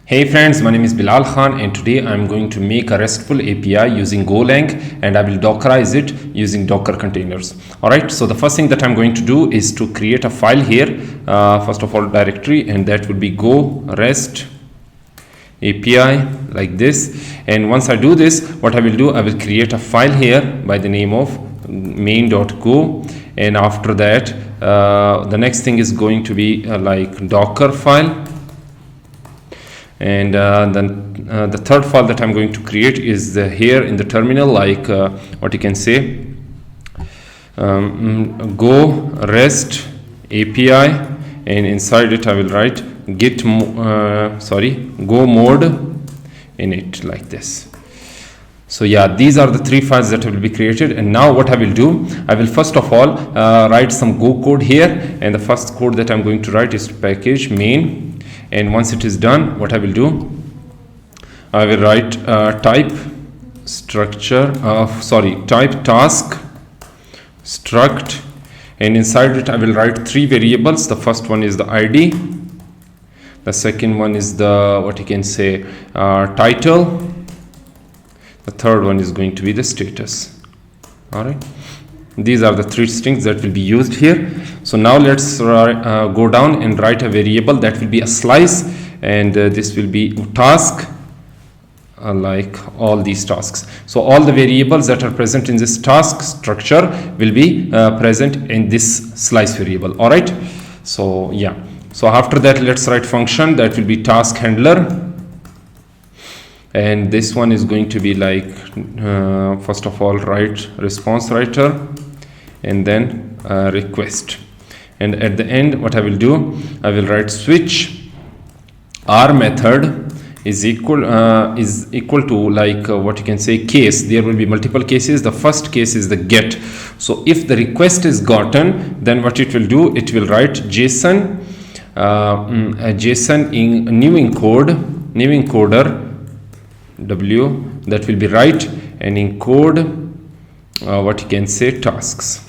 Hey friends, my name is Bilal Khan and today I'm going to make a Restful API using Golang and I will Dockerize it using Docker containers. Alright, so the first thing that I'm going to do is to create a file here, first of all directory, and that would be Go REST API like this. And once I do this, what I will do, I will create a file here by the name of main.go, and after that the next thing is going to be like Docker file. And then the third file that I'm going to create is here in the terminal, like what you can say, Go REST API, and inside it I will write go mode in it like this. So yeah, these are the three files that will be created. And now what I will do, I will first of all write some Go code here, and the first code that I'm going to write is package main. And once it is done, what I will do, I will write type task struct, and inside it I will write three variables. The first one is the ID, the second one is the what you can say title, the third one is going to be the status. All right, these are the three strings that will be used here. So now let's go down and write a variable that will be a slice, and this will be task, like all these tasks. So all the variables that are present in this task structure will be present in this slice variable. All right, so yeah, so after that let's write function that will be task handler, and this one is going to be like first of all write response writer and then request. And at the end what I will do, I will write switch our method is equal to like what you can say case. There will be multiple cases. The first case is the get. So if the request is gotten, then what it will do, it will write JSON JSON in new encoder W that will be write and encode what you can say tasks.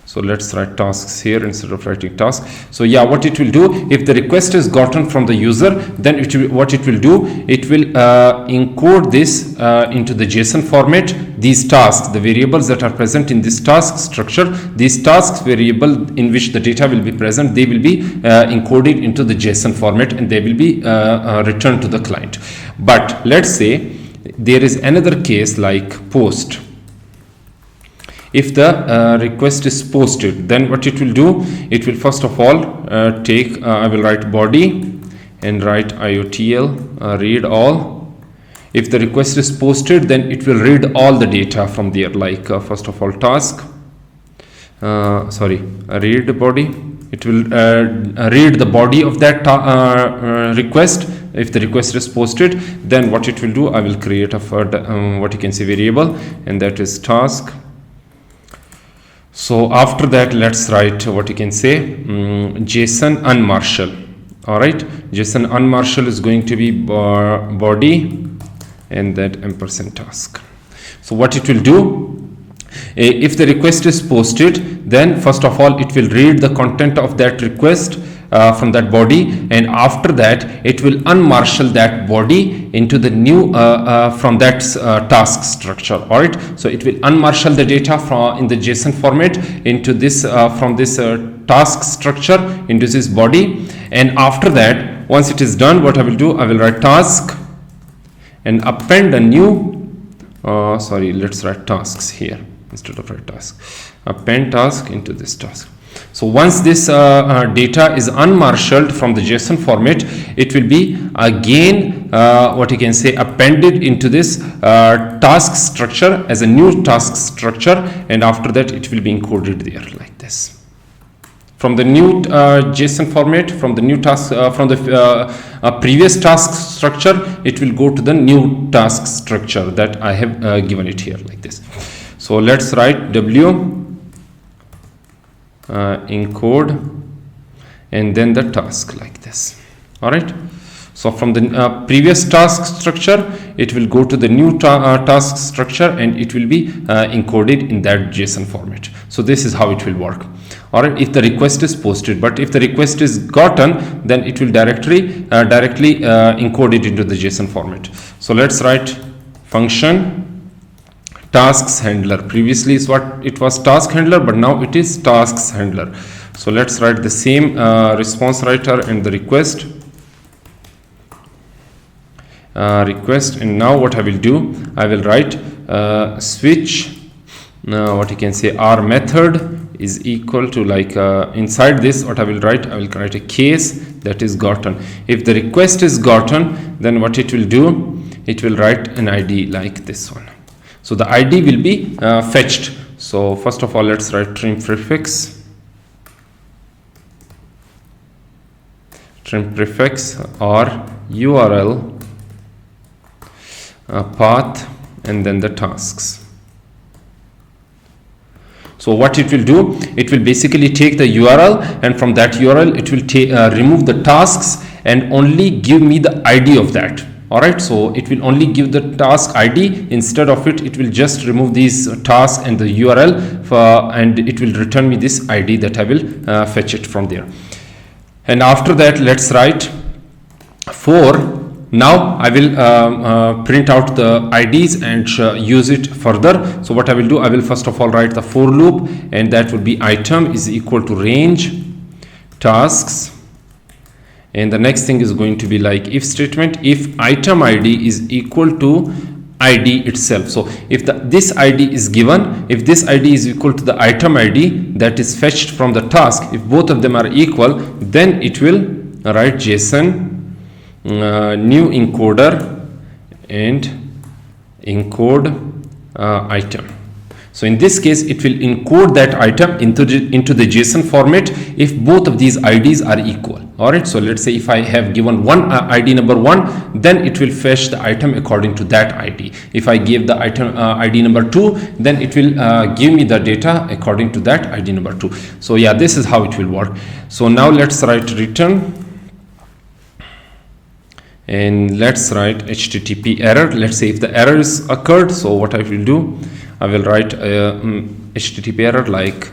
So let's write tasks here instead of writing tasks. So yeah, what it will do, if the request is gotten from the user, then what it will do, it will encode this into the JSON format. These tasks, the variables that are present in this task structure, these tasks variable in which the data will be present, they will be encoded into the JSON format, and they will be returned to the client. But let's say there is another case like post. If the request is posted, then what it will do, it will first of all I will write body and write IOTL read all. If the request is posted, then it will read all the data from there, like first of all task read body. It will read the body of that request. If the request is posted, then what it will do, I will create a further what you can say variable, and that is task. So after that let's write what you can say JSON unmarshal. All right, JSON unmarshal is going to be body and that ampersand task. So what it will do, if the request is posted, then first of all it will read the content of that request from that body, and after that it will unmarshal that body into the new from that task structure. All right, so it will unmarshal the data from in the JSON format into this from this task structure into this body, and after that once it is done, what I will do, I will write task and append a new let's write tasks here instead of write task, append task into this task. So once this data is unmarshaled from the JSON format, it will be again what you can say appended into this task structure as a new task structure, and after that it will be encoded there like this. From the new JSON format, from the new task, from the previous task structure, it will go to the new task structure that I have given it here like this. So let's write W encode and then the task like this. All right, So from the previous task structure, it will go to the new task structure, and it will be encoded in that JSON format. So this is how it will work. Alright, if the request is posted, but if the request is gotten, then it will directly encode it into the JSON format. So let's write function tasks handler. Previously is what it was, task handler, but now it is tasks handler. So let's write the same response writer and the request. And now what I will do, I will write switch, what you can say, our method is equal to, like, inside this, what I will write a case that is gotten. If the request is gotten, then what it will do, it will write an ID like this one. So the ID will be fetched. So first of all, let's write trim prefix or URL path, and then the tasks. So what it will do, it will basically take the URL, and from that URL it will remove the tasks and only give me the ID of that. Alright, so it will only give the task ID. Instead of it will just remove these tasks and the URL and it will return me this ID that I will fetch it from there. And after that, let's write for. Now I will print out the IDs and use it further. So what I will do, I will first of all write the for loop, and that would be item is equal to range tasks, and the next thing is going to be like if statement, if item ID is equal to ID itself. So if this ID is given, if this ID is equal to the item ID that is fetched from the task, if both of them are equal, then it will write JSON new encoder and encode item. So in this case, it will encode that item into the JSON format if both of these IDs are equal. Alright, so let's say if I have given one ID number 1, then it will fetch the item according to that ID. If I give the item ID number 2, then it will give me the data according to that ID number 2. So yeah, this is how it will work. So now let's write return. And let's write HTTP error. Let's say if the error is occurred, so what I will do, I will write HTTP error like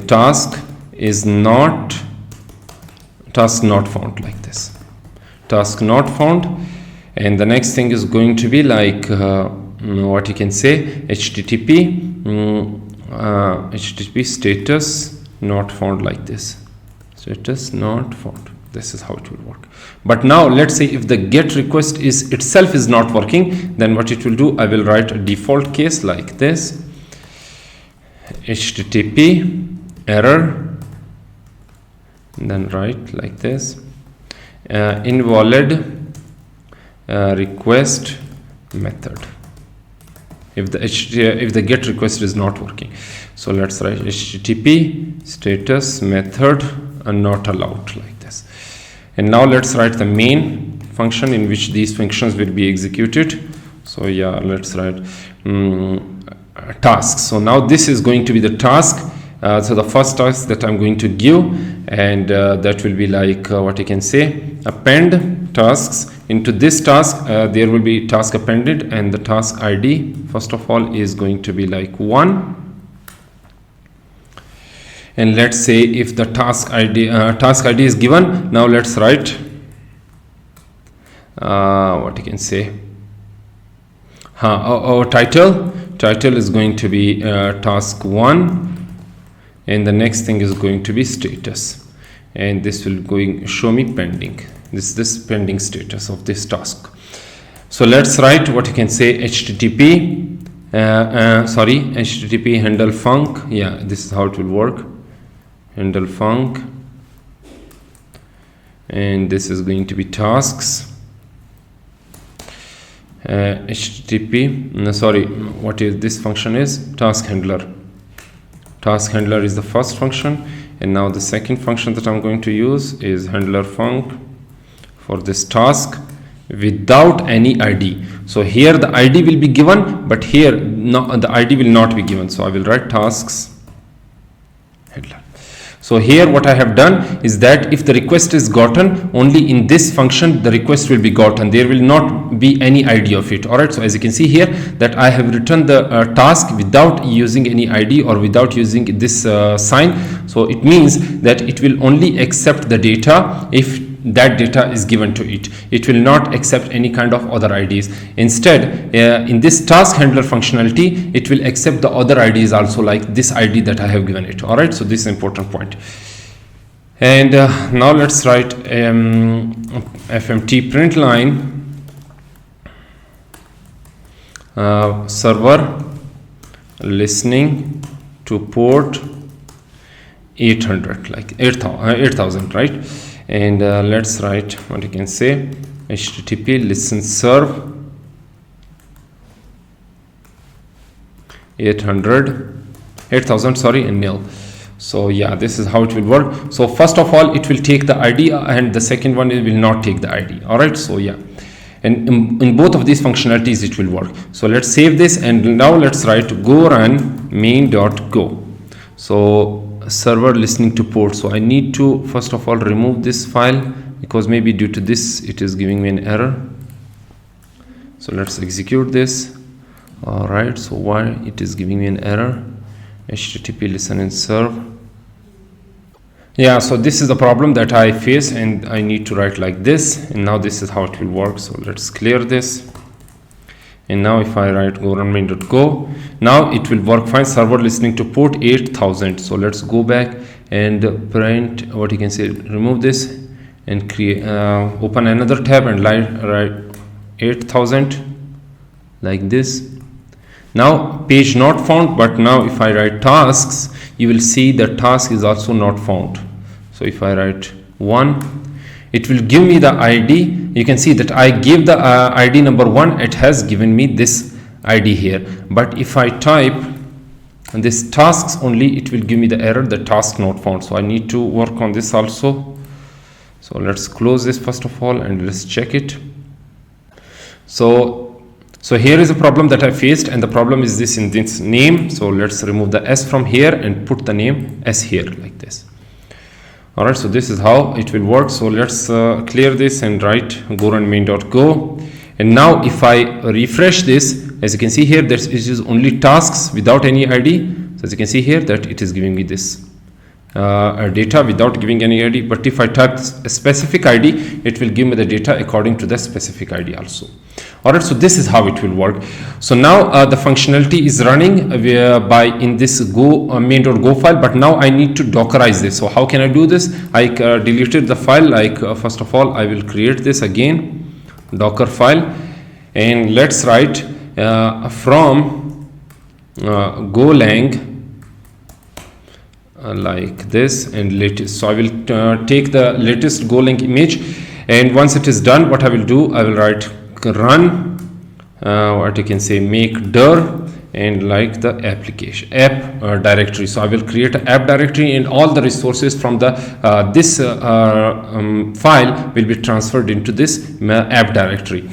task not found, like this, task not found. And the next thing is going to be like what you can say, HTTP status not found, like this, status not found. This is how it will work. But now let's say if the get request itself is not working, then what it will do, I will write a default case like this, HTTP error, and then write like this, invalid request method, if the get request is not working. So let's write HTTP status method not allowed, like this. And now let's write the main function in which these functions will be executed. So yeah, let's write tasks. So now this is going to be the task. So the first task that I'm going to give, and that will be like what you can say, append tasks. Into this task there will be task appended, and the task ID first of all is going to be like 1. And let's say if the task ID is given, now let's write what you can say, our title is going to be task 1, and the next thing is going to be status, and this will show me pending, this pending status of this task. So let's write what you can say, HTTP handle func. Yeah, this is how it will work, handle func, and this is going to be tasks, what is this function is task handler. Task handler is the first function, and now the second function that I'm going to use is handler func for this task without any ID. So here the ID will be given, but here the ID will not be given. So I will write tasks handler. So here what I have done is that if the request is gotten, only in this function the request will be gotten. There will not be any ID of it. Alright, so as you can see here that I have returned the task without using any ID or without using this sign. So it means that it will only accept the data if that data is given to it. It will not accept any kind of other IDs. Instead, in this task handler functionality, it will accept the other IDs also, like this ID that I have given it. Alright, so this is an important point. And now let's write fmt print line server listening to port 800, like 8000, right? And let's write what you can say, http listen serve 8000, sorry, and nil. So yeah, this is how it will work. So first of all, it will take the ID, and the second one, it will not take the ID. All right, so yeah, and in both of these functionalities it will work. So let's save this, and now let's write go run main.go. So server listening to port. So I need to first of all remove this file, because maybe due to this it is giving me an error. So let's execute this. All right, so why it is giving me an error? http listen and serve. Yeah, so this is the problem that I face, and I need to write like this, and now this is how it will work. So let's clear this. And now if I write go run main.go, now it will work fine. Server listening to port 8000. So let's go back and print what you can say, remove this and create open another tab and write 8000 like this. Now page not found, but now if I write tasks, you will see the task is also not found. So if I write 1, it will give me the ID. You can see that I gave the ID number 1, it has given me this ID here. But if I type this tasks only, it will give me the error, the task not found. So I need to work on this also. So let's close this first of all, and let's check it. So here is a problem that I faced, and the problem is this in this name. So let's remove the S from here and put the name S here like this. All right, so this is how it will work. So let's clear this and write go run main.go. And now if I refresh this, as you can see here, there is only tasks without any ID. So as you can see here that it is giving me this data without giving any ID. But if I type a specific ID, it will give me the data according to the specific ID also. All right, so this is how it will work. So now the functionality is running by in this go main.go file, but now I need to dockerize this. So how can I do this? I deleted the file. Like first of all, I will create this again, Docker file, and let's write from Golang like this and latest. So I will take the latest Golang image, and once it is done, what I will do, I will write run what you can say make dir and like the application app directory. So I will create an app directory, and all the resources from the this file will be transferred into this app directory.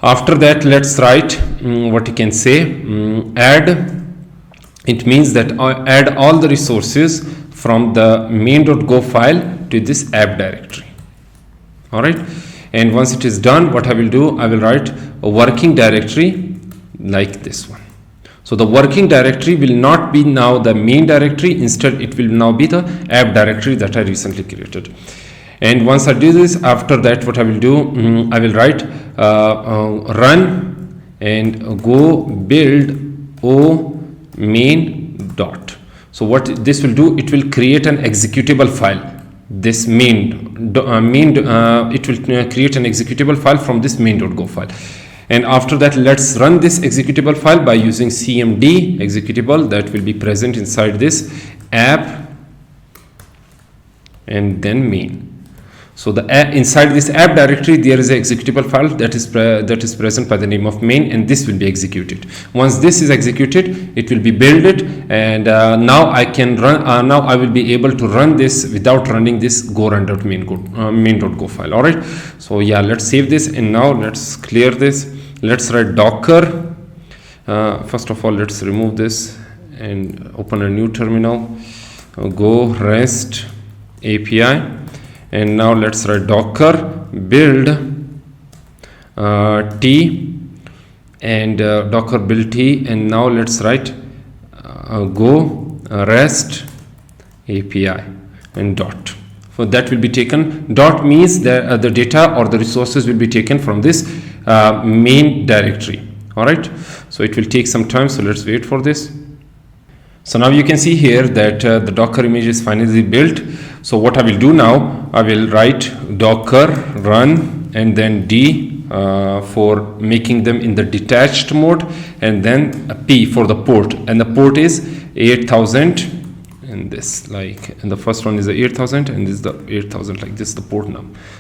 After that, let's write what you can say add. It means that I add all the resources from the main.go file to this app directory. All right, and once it is done, what I will do, I will write a working directory like this one. So the working directory will not be now the main directory, instead it will now be the app directory that I recently created. And once I do this, after that what I will do, I will write run and go build o main dot. So what this will do, it will create an executable file. This it will create an executable file from this main.go file. And after that, let's run this executable file by using cmd executable that will be present inside this app and then main. So the inside this app directory, there is an executable file that is present by the name of main, and this will be executed. Once this is executed, it will be built, and now I can run. Now I will be able to run this without running this go run.main.go file. All right. So yeah, let's save this, and now let's clear this. Let's write Docker. First of all, let's remove this and open a new terminal. go REST API, and now let's write docker build t, and docker build t, and now let's write go REST API and dot. So that will be taken. Dot means that the data or the resources will be taken from this main directory. All right. So it will take some time. So let's wait for this. So now you can see here that the Docker image is finally built. So what I will do now, I will write docker run and then d for making them in the detached mode, and then a p for the port, and the port is 8000. And this, like, and the first one is the 8000, and this is the 8000, like this is the port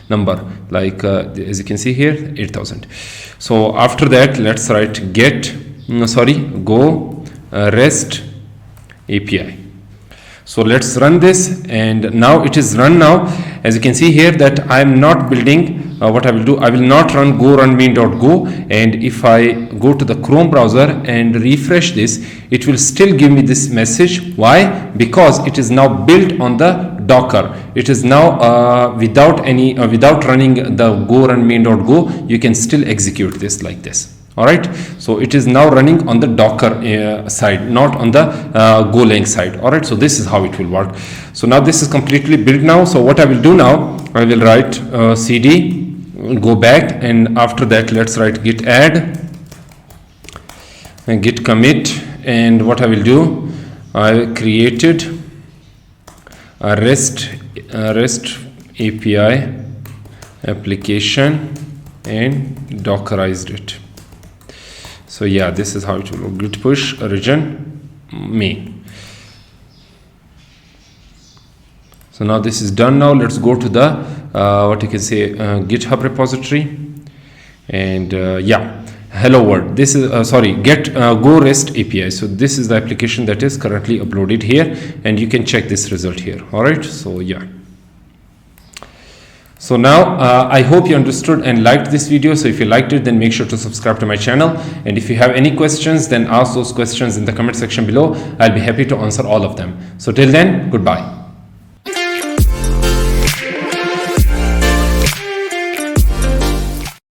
number, like as you can see here, 8000. So after that, let's write go REST API. So let's run this, and now it is run now. As you can see here that I am not building. What I will do, I will not run go run main.go, and if I go to the Chrome browser and refresh this, it will still give me this message. Why? Because it is now built on the Docker. It is now without running the go run main.go, you can still execute this like this. All right, so it is now running on the Docker side, not on the Golang side. All right, so this is how it will work. So now this is completely built now. So what I will do now, I will write cd, go back, and after that let's write git add and git commit. And what I will do, I created a REST API application and Dockerized it. So yeah, this is how it will look. Git push origin main. So now this is done. Now let's go to the what you can say GitHub repository, and yeah, hello world. This is get go REST API. So this is the application that is currently uploaded here, and you can check this result here. All right. So yeah. So now I hope you understood and liked this video. So if you liked it, then make sure to subscribe to my channel. And if you have any questions, then ask those questions in the comment section below. I'll be happy to answer all of them. So till then, goodbye.